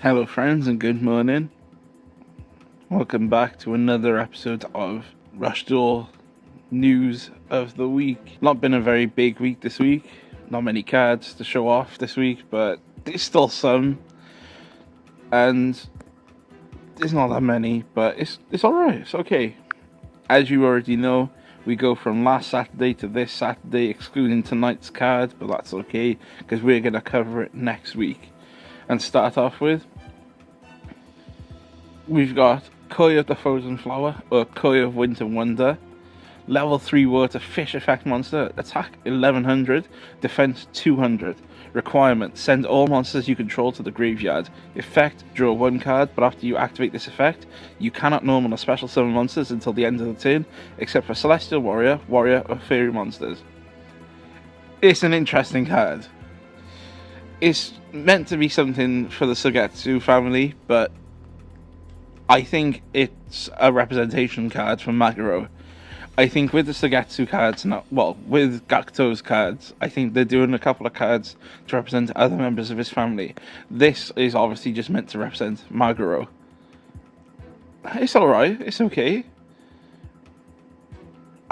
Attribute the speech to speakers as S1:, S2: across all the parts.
S1: Hello, friends, and good morning. Welcome back to another episode of Rush Duel News of the Week. Not been a very big week this week. Not many cards to show off this week, but there's still some. And there's not that many, but it's alright. It's okay. As you already know, we go from last Saturday to this Saturday, excluding tonight's card, but that's okay because we're going to cover it next week. And start off with, we've got Koi of the Frozen Flower, or Koi of Winter Wonder. Level 3 water fish effect monster. Attack 1100, defense 200. Requirement: send all monsters you control to the graveyard. Effect: draw one card, but after you activate this effect, you cannot normal or special summon monsters until the end of the turn, except for Celestial Warrior, Warrior, or Fairy monsters. It's an interesting card. It's meant to be something for the Sugetsu family, but I think it's a representation card for Maguro. I think with the Sugetsu cards, with Gakuto's cards, I think they're doing a couple of cards to represent other members of his family. This is obviously just meant to represent Maguro. It's alright, it's okay.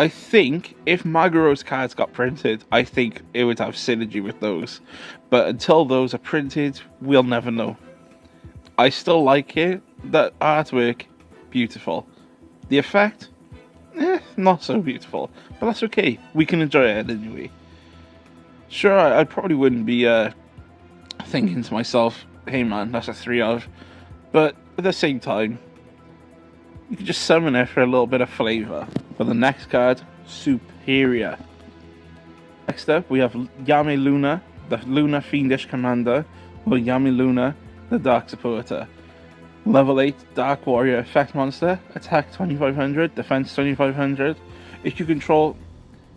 S1: I think if Maguro's cards got printed, I think it would have synergy with those. But until those are printed, we'll never know. I still like it. The artwork, beautiful. The effect, not so beautiful. But that's okay. We can enjoy it anyway. Sure, I probably wouldn't be thinking to myself, hey man, that's a 3 of. But at the same time, you can just summon it for a little bit of flavour. For the next card, Superior. Next up, we have Yami Luna, the Luna Fiendish Commander, or Yami Luna, the Dark Supporter. Level 8 Dark Warrior effect monster, attack 2500, defense 2500. If you control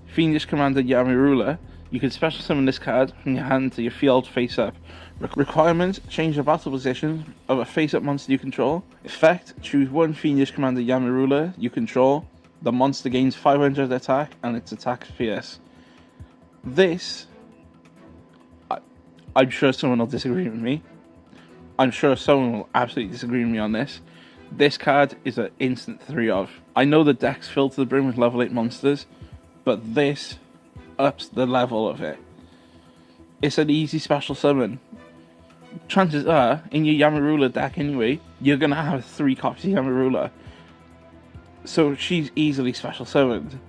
S1: Fiendish Commander Yami Ruler, you can special summon this card from your hand to your field face up. Requirement: change the battle position of a face up monster you control. Effect: choose one Fiendish Commander Yami Ruler you control. The monster gains 500 attack and its attack is fierce. This, I'm sure someone will disagree with me. I'm sure someone will absolutely disagree with me on this. This card is an instant 3 of. I know the deck's filled to the brim with level 8 monsters, but this ups the level of it. It's an easy special summon. Chances are, in your Yamarula deck anyway, you're going to have 3 copies of Yamarula. So she's easily special summoned.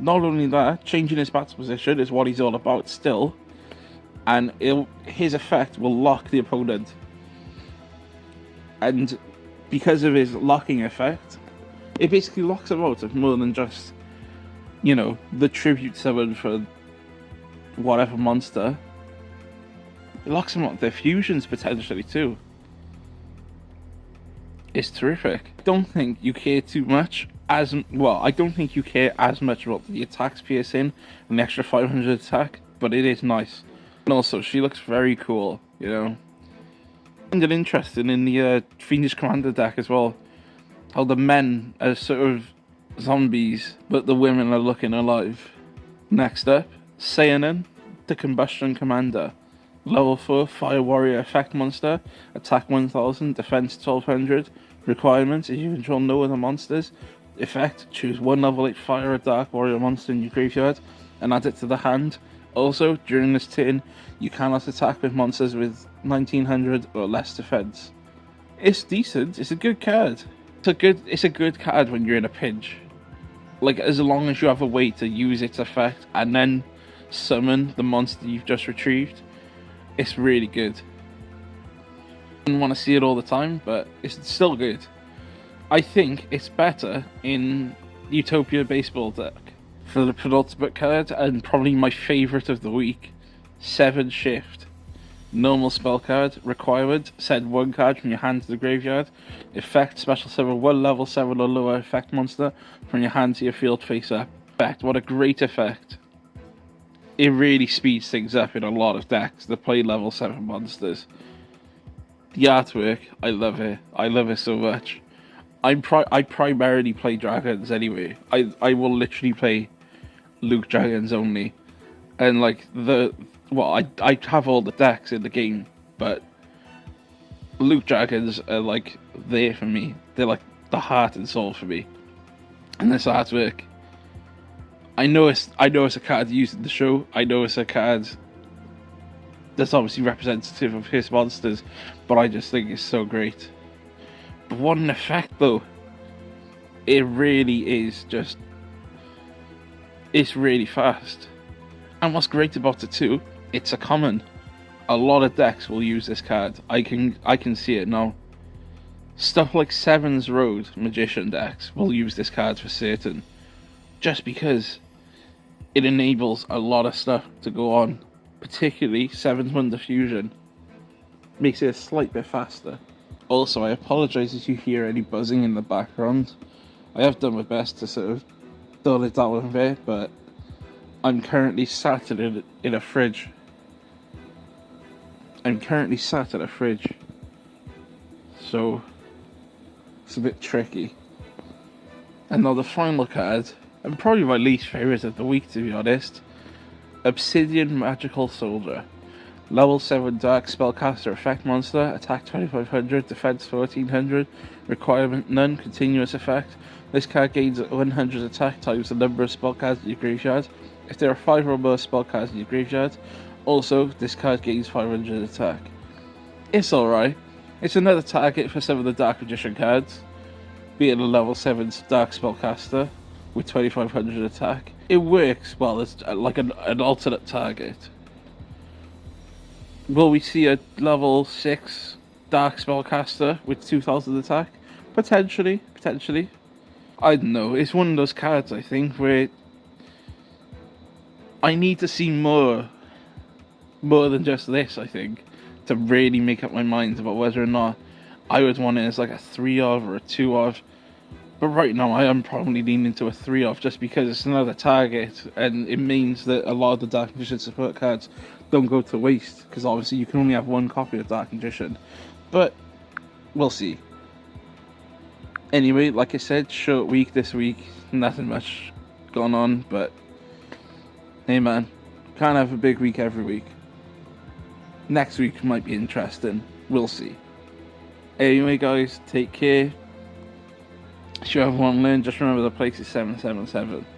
S1: Not only that, changing his battle position is what he's all about still. And his effect will lock the opponent. And because of his locking effect, it basically locks him out of more than just, the tribute summon for whatever monster. It locks him out of their fusions potentially too. It's terrific. I don't think you care too much I don't think you care as much about the attacks piercing and the extra 500 attack, but it is nice. And also, she looks very cool, I find it interesting in the Fiendish Commander deck as well, how the men are sort of zombies, but the women are looking alive. Next up, Seinen, the Combustion Commander. Level 4 Fire Warrior effect monster, attack 1000, defense 1200. Requirements: if you control no other monsters. Effect: choose one level 8 Fire or Dark Warrior monster in your graveyard and add it to the hand. Also, during this turn, you cannot attack with monsters with 1900 or less defense. It's decent. It's a good card. It's a good card when you're in a pinch. Like, as long as you have a way to use its effect and then summon the monster you've just retrieved, it's really good. I don't want to see it all the time, but it's still good. I think it's better in Utopia Baseball deck. For the penultimate card, and probably my favourite of the week, 7 Shift. Normal spell card. Requirement: send one card from your hand to the graveyard. Effect: special summon one level 7 or lower effect monster from your hand to your field face up. Effect: what a great effect. It really speeds things up in a lot of decks that play level 7 monsters. The artwork, I love it. I love it so much. I primarily play dragons anyway. I will literally play Luke dragons only. And I have all the decks in the game, but Loot Dragons are like there for me. They're like the heart and soul for me. And this artwork, I know it's a card used in the show. I know it's a card that's obviously representative of his monsters, but I just think it's so great. But what an effect, though! It really is just. It's really fast. And what's great about it too, it's a common. A lot of decks will use this card. I can see it now. Stuff like Seven's Road Magician decks will use this card for certain. Just because it enables a lot of stuff to go on. Particularly Seven's Wonder Fusion. Makes it a slight bit faster. Also, I apologise if you hear any buzzing in the background. I have done my best to sort of dull it down a bit, but I'm currently sat in a fridge. So it's a bit tricky. And now the final card, and probably my least favourite of the week, to be honest. Obsidian Magical Soldier. Level 7 Dark Spellcaster Effect Monster. Attack 2500, Defense 1400. Requirement none, continuous effect. This card gains 100 attack times the number of spell cards in your graveyard. If there are 5 or more spell cards in your graveyard. Also, this card gains 500 attack. It's alright. It's another target for some of the Dark Magician cards. Being a level 7 Dark Spellcaster with 2500 attack. It works well as like an alternate target. Will we see a level 6 Dark Spellcaster with 2000 attack? Potentially. I don't know. It's one of those cards, I think, where I need to see more than just this, I think, to really make up my mind about whether or not I would want it as like a 3 of or a 2 of. But right now I am probably leaning to a 3 of just because it's another target, and it means that a lot of the Dark Magician support cards don't go to waste, because obviously you can only have one copy of Dark Magician. But we'll see. Anyway, like I said, short week this week, nothing much going on, but hey man, can't have a big week every week. Next week might be interesting, we'll see. Anyway guys, take care. If you ever want to learn, just remember the place is 777.